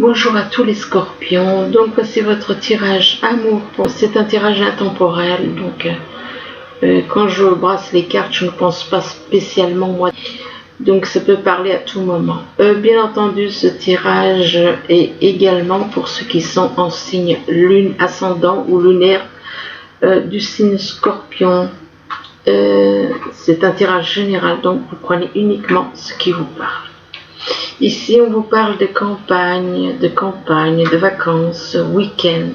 Bonjour à tous les scorpions, donc voici votre tirage amour. C'est un tirage intemporel, donc quand je brasse les cartes, je ne pense pas spécialement moi. Donc ça peut parler à tout moment. Bien entendu, ce tirage est également pour ceux qui sont en signe lune, ascendant ou lunaire du signe scorpion. C'est un tirage général, donc vous prenez uniquement ce qui vous parle. Ici, on vous parle de campagne, de vacances, week-end.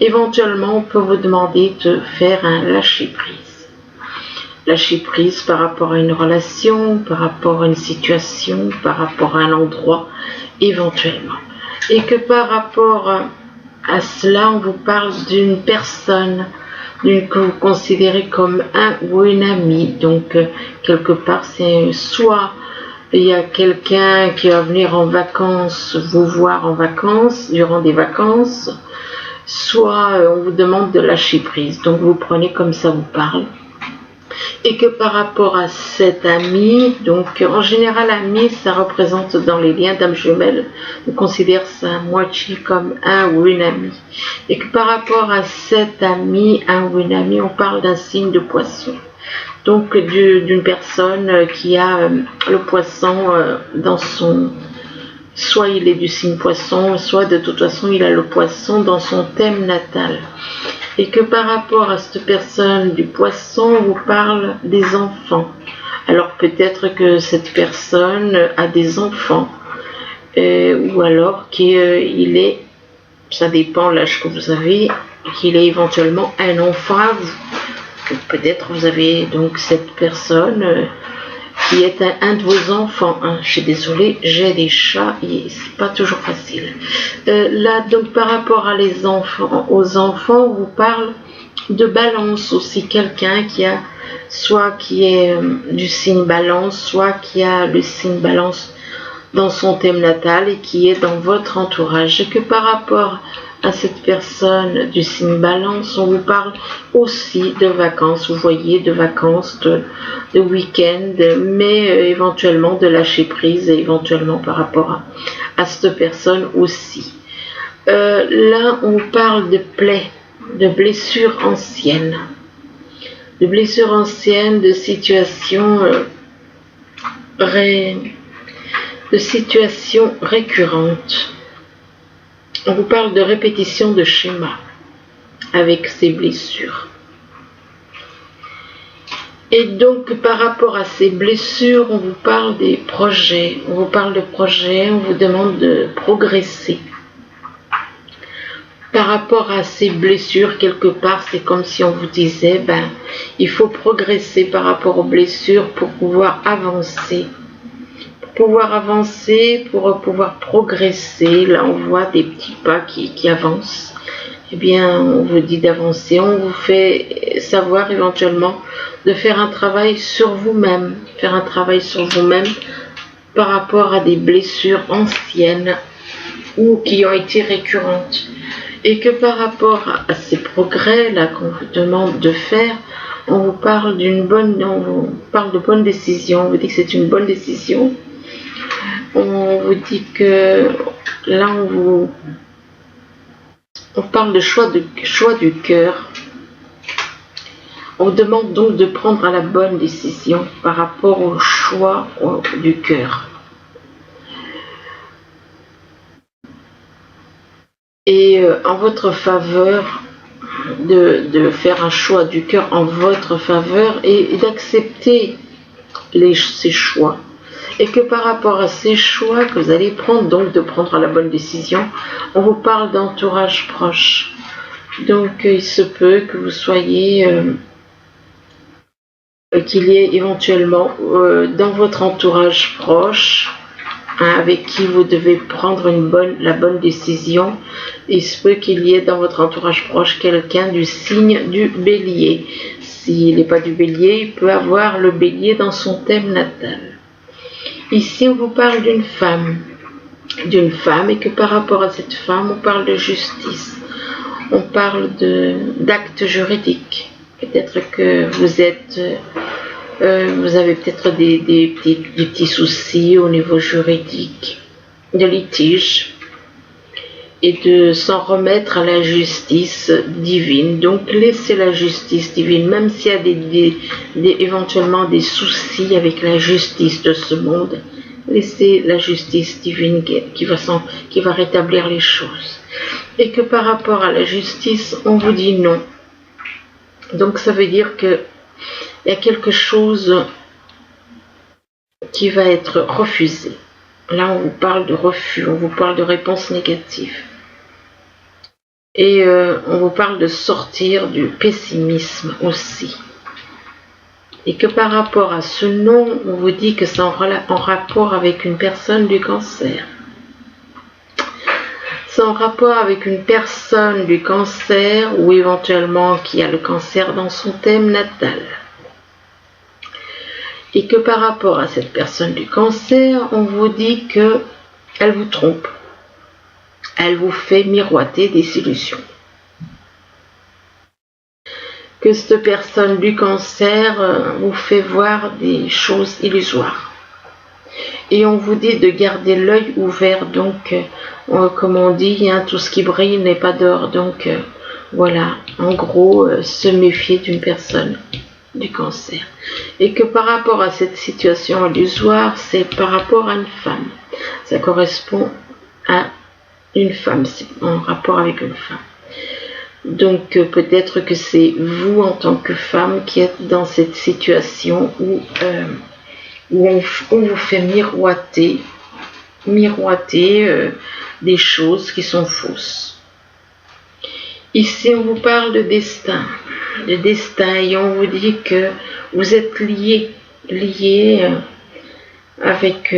Éventuellement, on peut vous demander de faire un lâcher-prise. Lâcher-prise par rapport à une relation, par rapport à une situation, par rapport à un endroit, éventuellement. Et que par rapport à cela, on vous parle d'une personne que vous considérez comme un ou une amie. Donc, quelque part, c'est soit il y a quelqu'un qui va venir en vacances, vous voir en vacances, durant des vacances, soit on vous demande de lâcher prise. Donc vous prenez comme ça vous parle. Et que par rapport à cet ami, donc en général ami, ça représente dans les liens d'âme jumelle, on considère sa moitié comme un ou une amie. Et que par rapport à cet ami, un ou une amie, on parle d'un signe de poisson. Donc d'une personne qui a le poisson dans son... Soit il est du signe poisson, soit de toute façon il a le poisson dans son thème natal. Et que par rapport à cette personne du poisson, on vous parle des enfants. Alors peut-être que cette personne a des enfants, ou alors qu'il est, ça dépend l'âge que vous avez, qu'il est éventuellement un enfant à vous. Peut-être vous avez donc cette personne qui est un de vos enfants. Je suis désolée, j'ai des chats et c'est pas toujours facile. Là, donc par rapport à aux enfants, on vous parle de balance aussi. Quelqu'un qui a soit qui est du signe balance, soit qui a le signe balance dans son thème natal et qui est dans votre entourage. Et que par rapport à cette personne du signe balance, on vous parle aussi de vacances, vous voyez, de vacances, de week-end, mais éventuellement de lâcher prise, et éventuellement par rapport à cette personne aussi. Là, on parle de plaies, de blessures anciennes, de situations récurrentes. On vous parle de répétition de schémas avec ces blessures. Et donc, par rapport à ces blessures, on vous parle des projets. On vous parle de projets, on vous demande de progresser. Par rapport à ces blessures, quelque part, c'est comme si on vous disait, il faut progresser par rapport aux blessures pour pouvoir avancer. Pour pouvoir progresser. Là, on voit des petits pas qui avancent. Eh bien, on vous dit d'avancer. On vous fait savoir éventuellement de faire un travail sur vous-même. Par rapport à des blessures anciennes ou qui ont été récurrentes. Et que par rapport à ces progrès-là qu'on vous demande de faire, on vous parle de bonne décision. On vous dit que c'est une bonne décision. On vous dit que là on parle de choix du cœur. On vous demande donc de prendre la bonne décision par rapport au choix du cœur. Et en votre faveur, de faire un choix du cœur en votre faveur et d'accepter ces choix. Et que par rapport à ces choix que vous allez prendre, donc de prendre la bonne décision, on vous parle d'entourage proche. Donc il se peut que vous soyez, qu'il y ait éventuellement dans votre entourage proche, avec qui vous devez prendre la bonne décision. Il se peut qu'il y ait dans votre entourage proche quelqu'un du signe du bélier. S'il n'est pas du bélier, il peut avoir le bélier dans son thème natal. Ici, on vous parle d'une femme, et que par rapport à cette femme, on parle de justice, on parle d'actes juridiques. Peut-être que vous avez peut-être des petits soucis au niveau juridique, de litige. et de s'en remettre à la justice divine. Donc laissez la justice divine, même s'il y a éventuellement des soucis avec la justice de ce monde, laissez la justice divine qui va rétablir les choses. Et que par rapport à la justice, on vous dit non. Donc ça veut dire qu'il y a quelque chose qui va être refusé. Là, on vous parle de refus, on vous parle de réponse négative. Et on vous parle de sortir du pessimisme aussi. Et que par rapport à ce non, on vous dit que c'est en rapport avec une personne du cancer. C'est en rapport avec une personne du cancer ou éventuellement qui a le cancer dans son thème natal. Et que par rapport à cette personne du cancer, on vous dit qu'elle vous trompe. Elle vous fait miroiter des illusions. Que cette personne du cancer vous fait voir des choses illusoires. Et on vous dit de garder l'œil ouvert, donc comme on dit, hein, tout ce qui brille n'est pas d'or. Donc voilà, en gros, se méfier d'une personne du cancer. Et que par rapport à cette situation illusoire, c'est par rapport à une femme. Ça correspond à une femme, c'est en rapport avec une femme. Donc peut-être que c'est vous en tant que femme qui êtes dans cette situation où on vous fait miroiter des choses qui sont fausses. Ici on vous parle de destin, et on vous dit que vous êtes liés avec,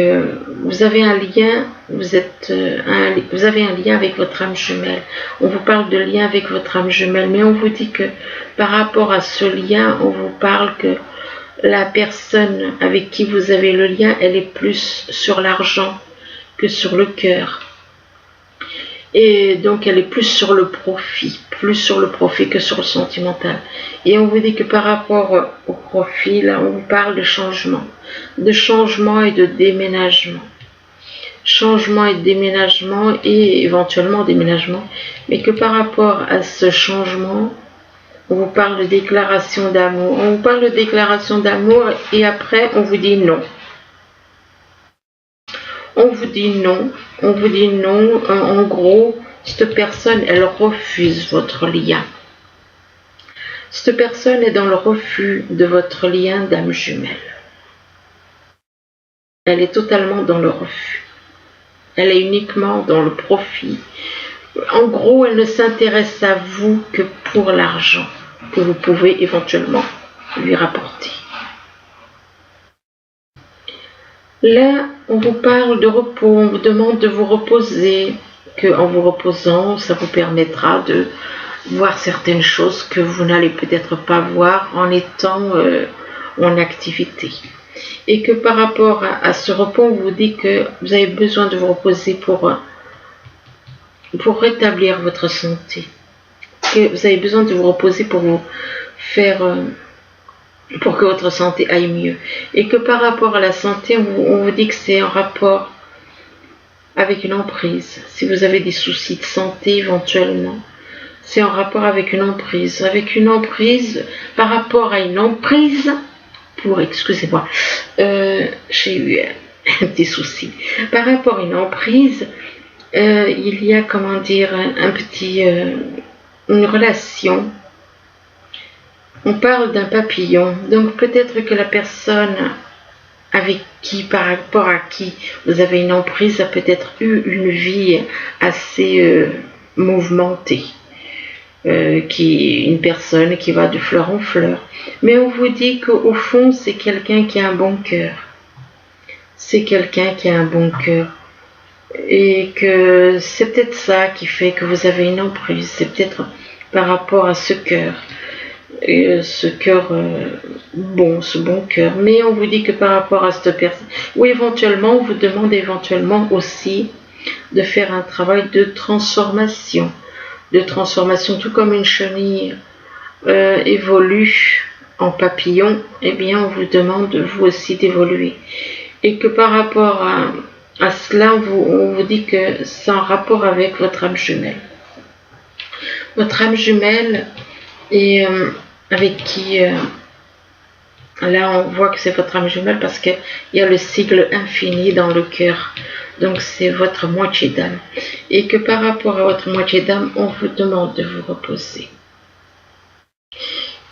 vous avez un lien, vous avez un lien avec votre âme jumelle. On vous parle de lien avec votre âme jumelle, mais on vous dit que par rapport à ce lien, on vous parle que la personne avec qui vous avez le lien, elle est plus sur l'argent que sur le cœur. Et donc elle est plus sur le profit que sur le sentimental. Et on vous dit que par rapport au profit, là, on vous parle de changement et de déménagement. Changement et déménagement et éventuellement déménagement. Mais que par rapport à ce changement, on vous parle de déclaration d'amour. On vous parle de déclaration d'amour et après on vous dit non. On vous dit non. En gros, cette personne, elle refuse votre lien. Cette personne est dans le refus de votre lien d'âme jumelle. Elle est totalement dans le refus. Elle est uniquement dans le profit. En gros, elle ne s'intéresse à vous que pour l'argent que vous pouvez éventuellement lui rapporter. Là, on vous parle de repos, on vous demande de vous reposer, qu'en vous reposant, ça vous permettra de voir certaines choses que vous n'allez peut-être pas voir en étant en activité. Et que par rapport à ce repos, on vous dit que vous avez besoin de vous reposer pour rétablir votre santé. Que vous avez besoin de vous reposer pour vous faire... pour que votre santé aille mieux. Et que par rapport à la santé, on vous dit que c'est en rapport avec une emprise. Si vous avez des soucis de santé éventuellement, c'est en rapport avec une emprise. Avec une emprise, par rapport à une emprise, excusez-moi, j'ai eu des soucis. Par rapport à une emprise, il y a, comment dire, une relation. On parle d'un papillon, donc peut-être que la personne avec qui, par rapport à qui vous avez une emprise, a peut-être eu une vie assez mouvementée, une personne qui va de fleur en fleur. Mais on vous dit qu'au fond, c'est quelqu'un qui a un bon cœur. C'est quelqu'un qui a un bon cœur. Et que c'est peut-être ça qui fait que vous avez une emprise. C'est peut-être par rapport à ce cœur. Et ce cœur ce bon cœur, mais on vous dit que par rapport à cette personne, ou éventuellement on vous demande éventuellement aussi de faire un travail de transformation, tout comme une chenille évolue en papillon, eh bien on vous demande vous aussi d'évoluer, et que par rapport À cela, on vous dit que c'est en rapport avec votre âme jumelle. Votre âme jumelle et avec qui, là on voit que c'est votre âme jumelle parce qu'il y a le sigle infini dans le cœur. Donc c'est votre moitié d'âme. Et que par rapport à votre moitié d'âme, on vous demande de vous reposer.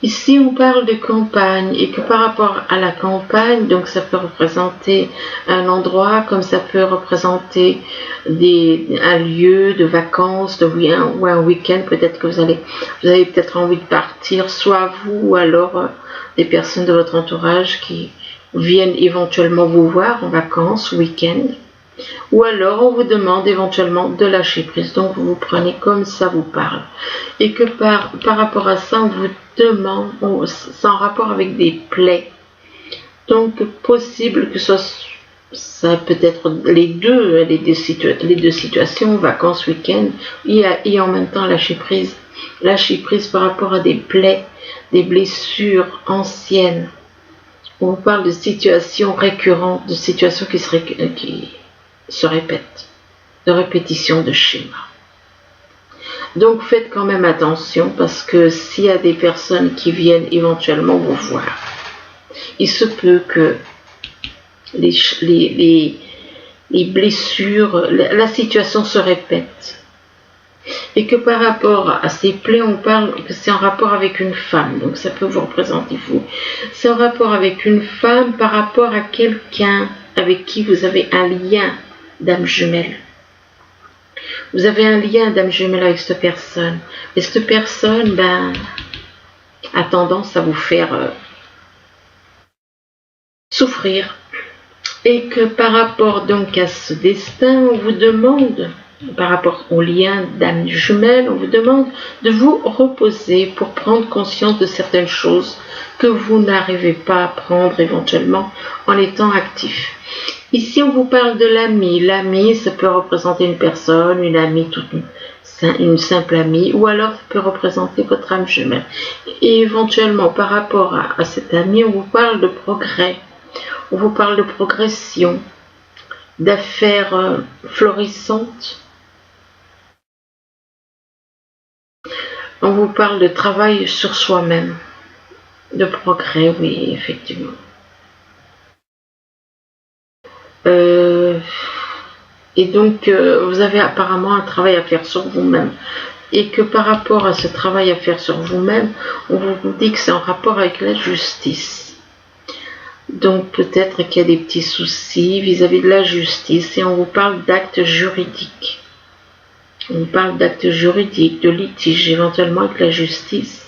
Ici, on parle de campagne et que par rapport à la campagne, donc ça peut représenter un endroit comme ça peut représenter un lieu de vacances ou un week-end. Peut-être que vous avez peut-être envie de partir, soit vous ou alors des personnes de votre entourage qui viennent éventuellement vous voir en vacances, week-end. Ou alors on vous demande éventuellement de lâcher prise, donc vous prenez comme ça vous parle. Et que par rapport à ça, on vous demande, c'est en rapport avec des plaies. Donc possible que ça peut être les deux situations, vacances, week-end, et en même temps lâcher prise. Lâcher prise par rapport à des plaies, des blessures anciennes. On vous parle de situations récurrentes, de situations qui se répètent, de répétition de schémas. Donc faites quand même attention parce que s'il y a des personnes qui viennent éventuellement vous voir, il se peut que les blessures, la situation se répète. Et que par rapport à ces plaies, on parle que c'est en rapport avec une femme, donc ça peut vous représenter vous. C'est en rapport avec une femme par rapport à quelqu'un avec qui vous avez un lien d'âme jumelle. Vous avez un lien d'âme jumelle avec cette personne. Et cette personne, a tendance à vous faire souffrir. Et que par rapport donc à ce destin, on vous demande, par rapport au lien d'âme jumelle, on vous demande de vous reposer pour prendre conscience de certaines choses que vous n'arrivez pas à prendre éventuellement en étant actif. Ici, on vous parle de l'ami. L'ami, ça peut représenter une personne, une amie, une simple amie, ou alors ça peut représenter votre âme jumelle. Et éventuellement, par rapport à cet ami, on vous parle de progrès, on vous parle de progression, d'affaires florissantes. On vous parle de travail sur soi-même, de progrès, oui, effectivement. Et donc, vous avez apparemment un travail à faire sur vous-même. Et que par rapport à ce travail à faire sur vous-même, on vous dit que c'est en rapport avec la justice. Donc, peut-être qu'il y a des petits soucis vis-à-vis de la justice. Et on vous parle d'actes juridiques. On vous parle d'actes juridiques, de litiges éventuellement avec la justice.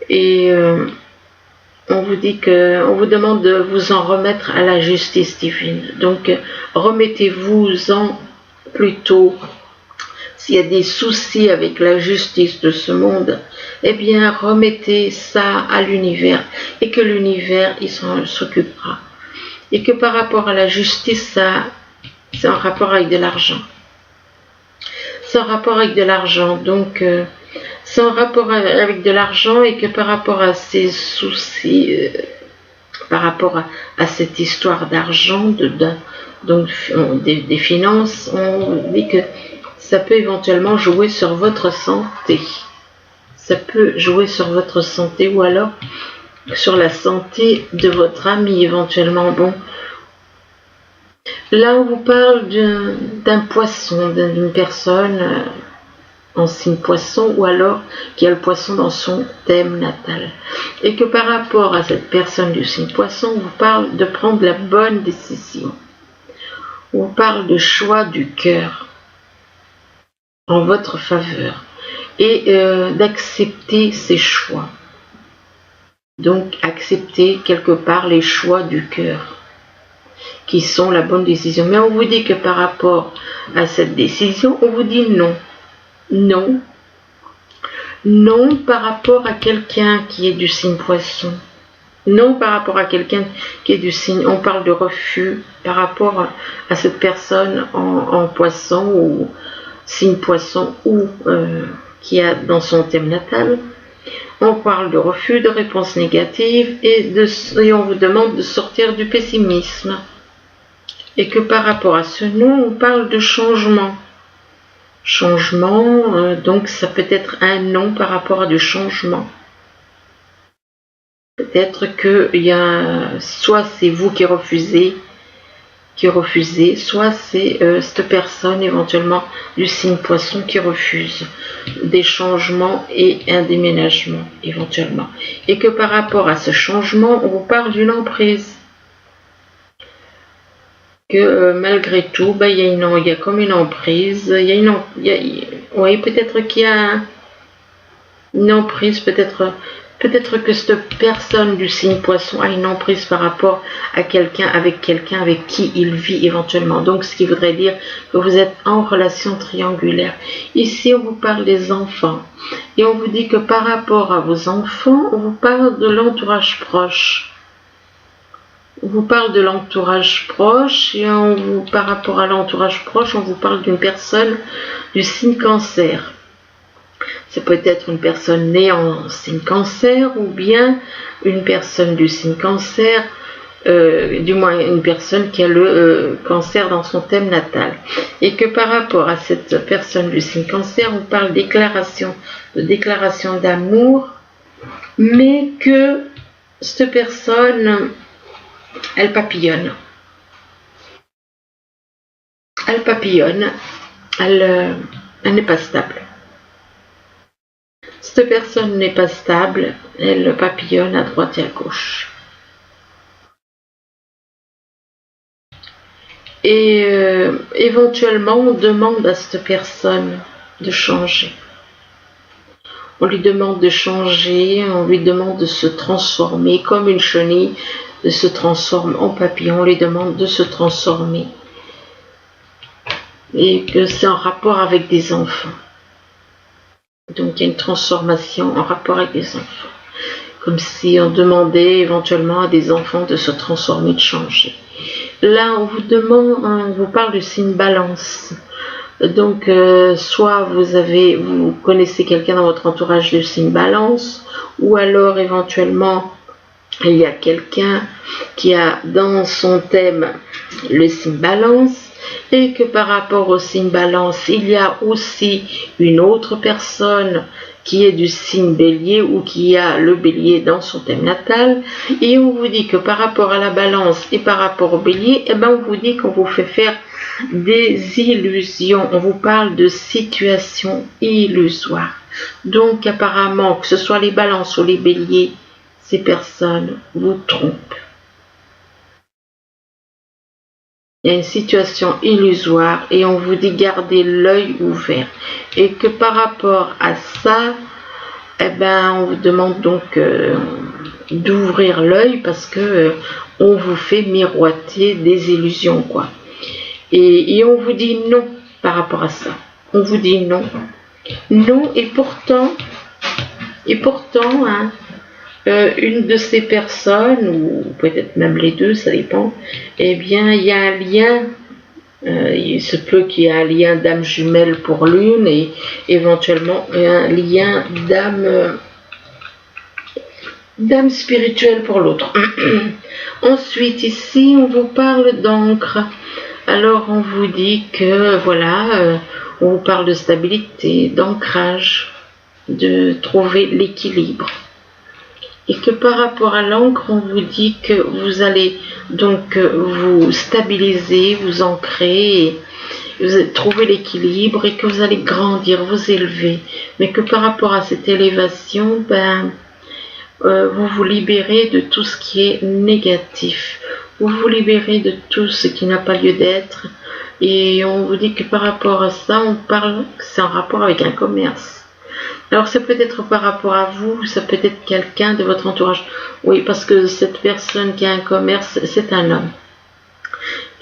Et on vous demande de vous en remettre à la justice divine. Donc, remettez-vous-en plutôt. S'il y a des soucis avec la justice de ce monde, eh bien, remettez ça à l'univers et que l'univers, il s'occupera. Et que par rapport à la justice, c'est en rapport avec de l'argent. C'est en rapport avec de l'argent. Donc, c'est en rapport avec de l'argent et que par rapport à ces soucis, par rapport à cette histoire d'argent, donc des finances, on dit que ça peut éventuellement jouer sur votre santé. Ça peut jouer sur votre santé ou alors sur la santé de votre ami éventuellement. Bon, là on vous parle d'un poisson, d'une personne en signe poisson ou alors qui a le poisson dans son thème natal. Et que par rapport à cette personne du signe poisson, on vous parle de prendre la bonne décision. On vous parle de choix du cœur en votre faveur et d'accepter ces choix. Donc accepter quelque part les choix du cœur qui sont la bonne décision. Mais on vous dit que par rapport à cette décision, on vous dit non. Non. Non par rapport à quelqu'un qui est du signe poisson. Non par rapport à quelqu'un qui est du signe. On parle de refus par rapport à cette personne en poisson ou signe poisson ou qui a dans son thème natal. On parle de refus, de réponse négative et on vous demande de sortir du pessimisme. Et que par rapport à ce non, on parle de changement. Changement, donc ça peut être un non par rapport à du changement. Peut-être que soit c'est vous qui refusez, soit c'est cette personne éventuellement du signe poisson qui refuse des changements et un déménagement éventuellement. Et que par rapport à ce changement, on vous parle d'une emprise. Que malgré tout, il y a comme une emprise, oui, peut-être qu'il y a une emprise, peut-être que cette personne du signe poisson a une emprise par rapport à quelqu'un avec qui il vit éventuellement. Donc ce qui voudrait dire que vous êtes en relation triangulaire. Ici on vous parle des enfants et on vous dit que par rapport à vos enfants, on vous parle de l'entourage proche. On vous parle de l'entourage proche et par rapport à l'entourage proche, on vous parle d'une personne du signe cancer. C'est peut-être une personne née en signe cancer ou bien une personne du signe cancer, du moins une personne qui a le cancer dans son thème natal. Et que par rapport à cette personne du signe cancer, on parle de déclaration d'amour, mais que cette personne, elle papillonne. Elle n'est pas stable. Cette personne n'est pas stable, elle papillonne à droite et à gauche. Et éventuellement, on demande à cette personne de changer. On lui demande de changer, on lui demande de se transformer comme une chenille, de se transformer en papillon, on lui demande de se transformer. Et que c'est en rapport avec des enfants. Donc il y a une transformation en rapport avec des enfants. Comme si on demandait éventuellement à des enfants de se transformer, de changer. Là, on vous parle du signe balance. Donc, soit vous connaissez quelqu'un dans votre entourage du signe balance, ou alors éventuellement, il y a quelqu'un qui a dans son thème le signe balance, et que par rapport au signe balance, il y a aussi une autre personne qui est du signe bélier ou qui a le bélier dans son thème natal, et on vous dit que par rapport à la balance et par rapport au bélier, on vous dit qu'on vous fait faire des illusions, on vous parle de situations illusoires. Donc apparemment, que ce soit les balances ou les béliers, ces personnes vous trompent. Il y a une situation illusoire et on vous dit gardez l'œil ouvert. Et que par rapport à ça, on vous demande donc d'ouvrir l'œil parce que on vous fait miroiter des illusions, quoi. Et on vous dit non par rapport à ça. On vous dit non. Non, et pourtant, une de ces personnes, ou peut-être même les deux, ça dépend, il y a un lien, il se peut qu'il y ait un lien d'âme jumelle pour l'une et éventuellement un lien d'âme spirituelle pour l'autre. Ensuite, ici, on vous parle d'encre. Alors, on vous dit que, on vous parle de stabilité, d'ancrage, de trouver l'équilibre. Et que par rapport à l'encre, on vous dit que vous allez donc vous stabiliser, vous ancrer, vous allez trouver l'équilibre et que vous allez grandir, vous élever. Mais que par rapport à cette élévation, vous vous libérez de tout ce qui est négatif. Vous vous libérez de tout ce qui n'a pas lieu d'être. Et on vous dit que par rapport à ça, on parle que c'est en rapport avec un commerce. Alors ça peut être par rapport à vous, ça peut être quelqu'un de votre entourage. Oui, parce que cette personne qui a un commerce, c'est un homme.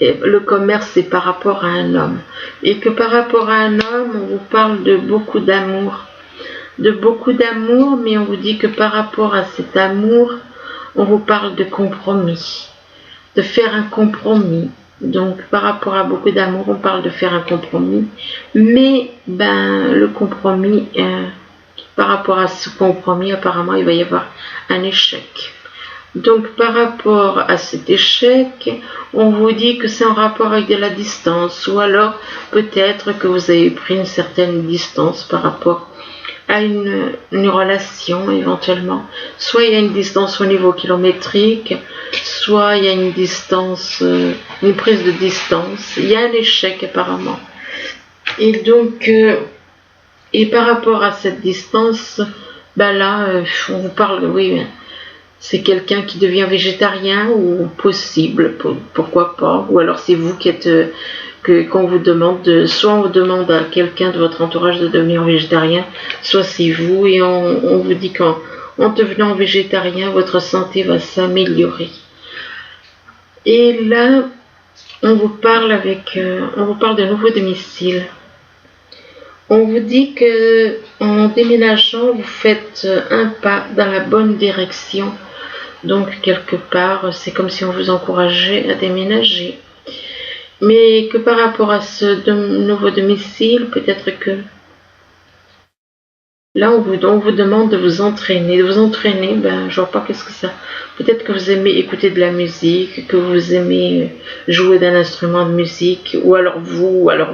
Et le commerce, c'est par rapport à un homme. Et que par rapport à un homme, on vous parle de beaucoup d'amour. De beaucoup d'amour, mais on vous dit que par rapport à cet amour, on vous parle de compromis. De faire un compromis. Donc par rapport à beaucoup d'amour, on parle de faire un compromis. Mais le compromis... par rapport à ce compromis, apparemment, il va y avoir un échec. Donc par rapport à cet échec, on vous dit que c'est en rapport avec de la distance, ou alors peut-être que vous avez pris une certaine distance par rapport à une relation éventuellement. Soit il y a une distance au niveau kilométrique, soit il y a une distance, une prise de distance. Il y a un échec apparemment. Et donc, et par rapport à cette distance, ben là, on vous parle, oui, c'est quelqu'un qui devient végétarien ou possible, pourquoi pas, ou alors c'est vous qui êtes, qu'on vous demande, soit on vous demande à quelqu'un de votre entourage de devenir végétarien, soit c'est vous, et on vous dit qu'en devenant végétarien, votre santé va s'améliorer. Et là, on vous parle de nouveau domicile. On vous dit que en déménageant, vous faites un pas dans la bonne direction. Donc, quelque part, c'est comme si on vous encourageait à déménager. Mais que par rapport à ce nouveau domicile, peut-être que là, on vous demande de vous entraîner. De vous entraîner, ben, je vois pas qu'est-ce que ça. Peut-être que vous aimez écouter de la musique, que vous aimez jouer d'un instrument de musique, ou alors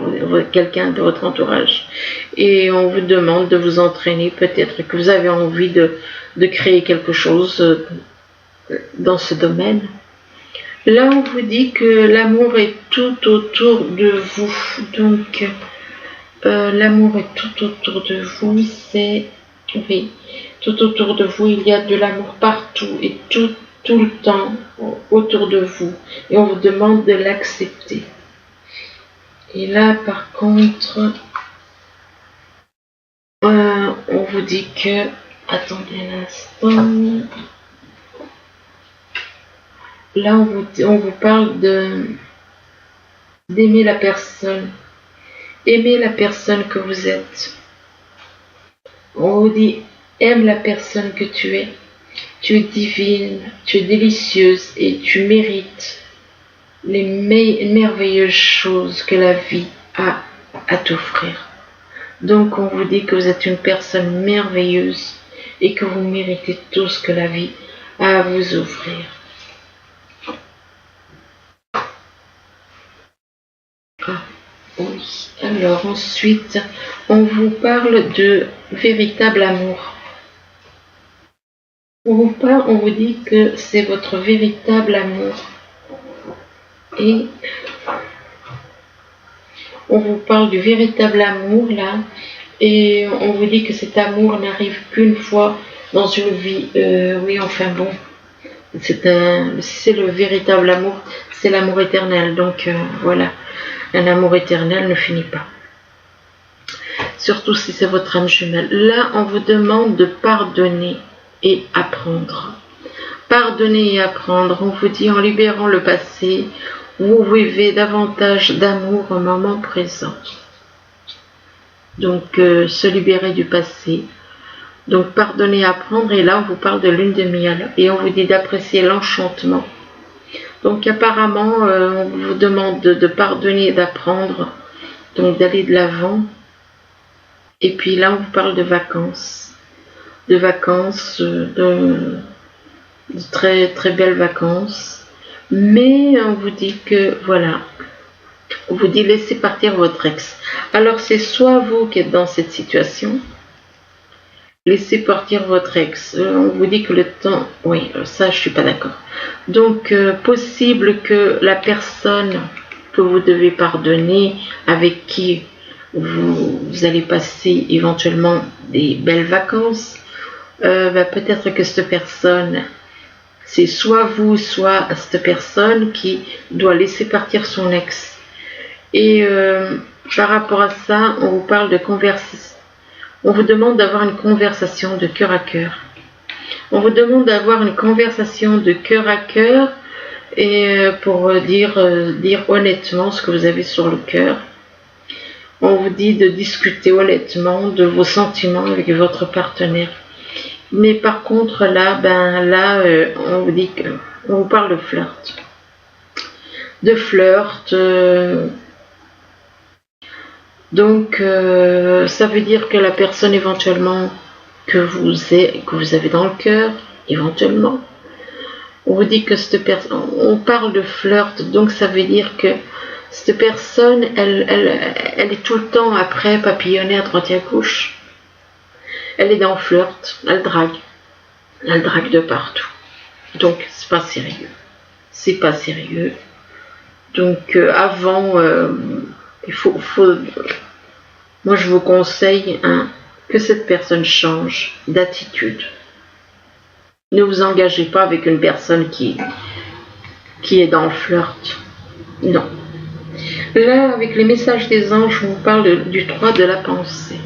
quelqu'un de votre entourage. Et on vous demande de vous entraîner. Peut-être que vous avez envie de créer quelque chose dans ce domaine. Là, on vous dit que l'amour est tout autour de vous. Donc, l'amour est tout autour de vous. Oui, tout autour de vous, il y a de l'amour partout et tout le temps autour de vous. Et on vous demande de l'accepter. Et là, par contre, on vous dit que... Attendez un instant... Là, on vous parle d'aimer la personne. Aimer la personne que vous êtes. On vous dit, aime la personne que tu es. Tu es divine, tu es délicieuse et tu mérites les merveilleuses choses que la vie a à t'offrir. Donc, on vous dit que vous êtes une personne merveilleuse et que vous méritez tout ce que la vie a à vous offrir. Ah, oui. Alors ensuite, on vous parle de véritable amour. On vous dit que c'est votre véritable amour. Et on vous parle du véritable amour là. Et on vous dit que cet amour n'arrive qu'une fois dans une vie. Oui, enfin bon. C'est le véritable amour. C'est l'amour éternel. Donc voilà. Un amour éternel ne finit pas. Surtout si c'est votre âme jumelle. Là, on vous demande de pardonner et apprendre. Pardonner et apprendre. On vous dit en libérant le passé, vous vivez davantage d'amour au moment présent. Donc, se libérer du passé. Donc, pardonner et apprendre. Et là, on vous parle de lune de miel. Et on vous dit d'apprécier l'enchantement. Donc apparemment, on vous demande de pardonner et d'apprendre, donc d'aller de l'avant. Et puis là, on vous parle de vacances. De très très belles vacances. Mais on vous dit que, voilà, on vous dit laissez partir votre ex. Alors c'est soit vous qui êtes dans cette situation, laissez partir votre ex. On vous dit que le temps... Oui, ça, je suis pas d'accord. Donc, possible que la personne que vous devez pardonner, avec qui vous allez passer éventuellement des belles vacances, peut-être que cette personne, c'est soit vous, soit cette personne qui doit laisser partir son ex. Et par rapport à ça, on vous parle de conversation. On vous demande d'avoir une conversation de cœur à cœur. On vous demande d'avoir une conversation de cœur à cœur et pour dire honnêtement ce que vous avez sur le cœur. On vous dit de discuter honnêtement de vos sentiments avec votre partenaire. Mais par contre là, on vous dit on vous parle de flirt. De flirt. Donc, ça veut dire que la personne éventuellement que vous avez dans le cœur, éventuellement, On vous dit que cette personne, on parle de flirt, donc ça veut dire que cette personne, elle est tout le temps après papillonner à droite et à gauche. Elle est dans le flirt, elle drague de partout. Donc c'est pas sérieux. C'est pas sérieux. Donc avant, moi je vous conseille que cette personne change d'attitude. Ne vous engagez pas avec une personne qui est dans le flirt. Non. Là, avec les messages des anges, on parle du 3 de la pensée.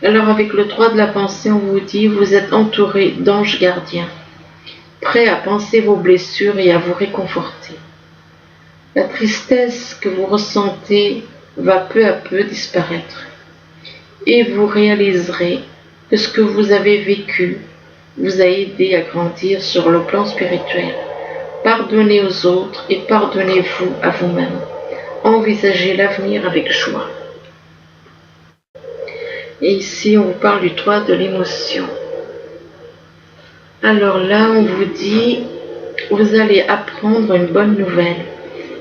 Alors avec le 3 de la pensée, on vous dit, vous êtes entouré d'anges gardiens, prêts à penser vos blessures et à vous réconforter. La tristesse que vous ressentez va peu à peu disparaître. Et vous réaliserez que ce que vous avez vécu vous a aidé à grandir sur le plan spirituel. Pardonnez aux autres et pardonnez-vous à vous-même. Envisagez l'avenir avec joie. Et ici, on vous parle du 3 de l'émotion. Alors là, on vous dit, vous allez apprendre une bonne nouvelle.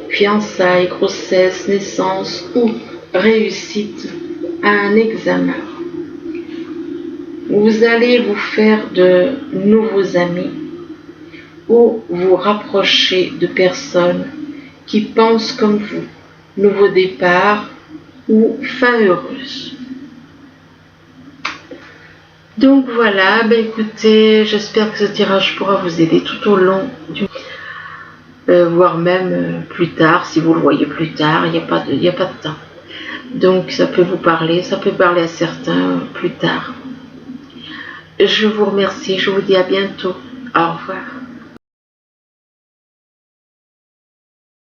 Fiançailles, grossesse, naissance ou réussite à un examen. Vous allez vous faire de nouveaux amis ou vous rapprocher de personnes qui pensent comme vous. Nouveau départ ou fin heureuse. Donc voilà, écoutez, j'espère que ce tirage pourra vous aider tout au long voire même plus tard, si vous le voyez plus tard, il n'y a pas de temps. Donc ça peut vous parler, ça peut parler à certains plus tard. Je vous remercie, je vous dis à bientôt. Au revoir.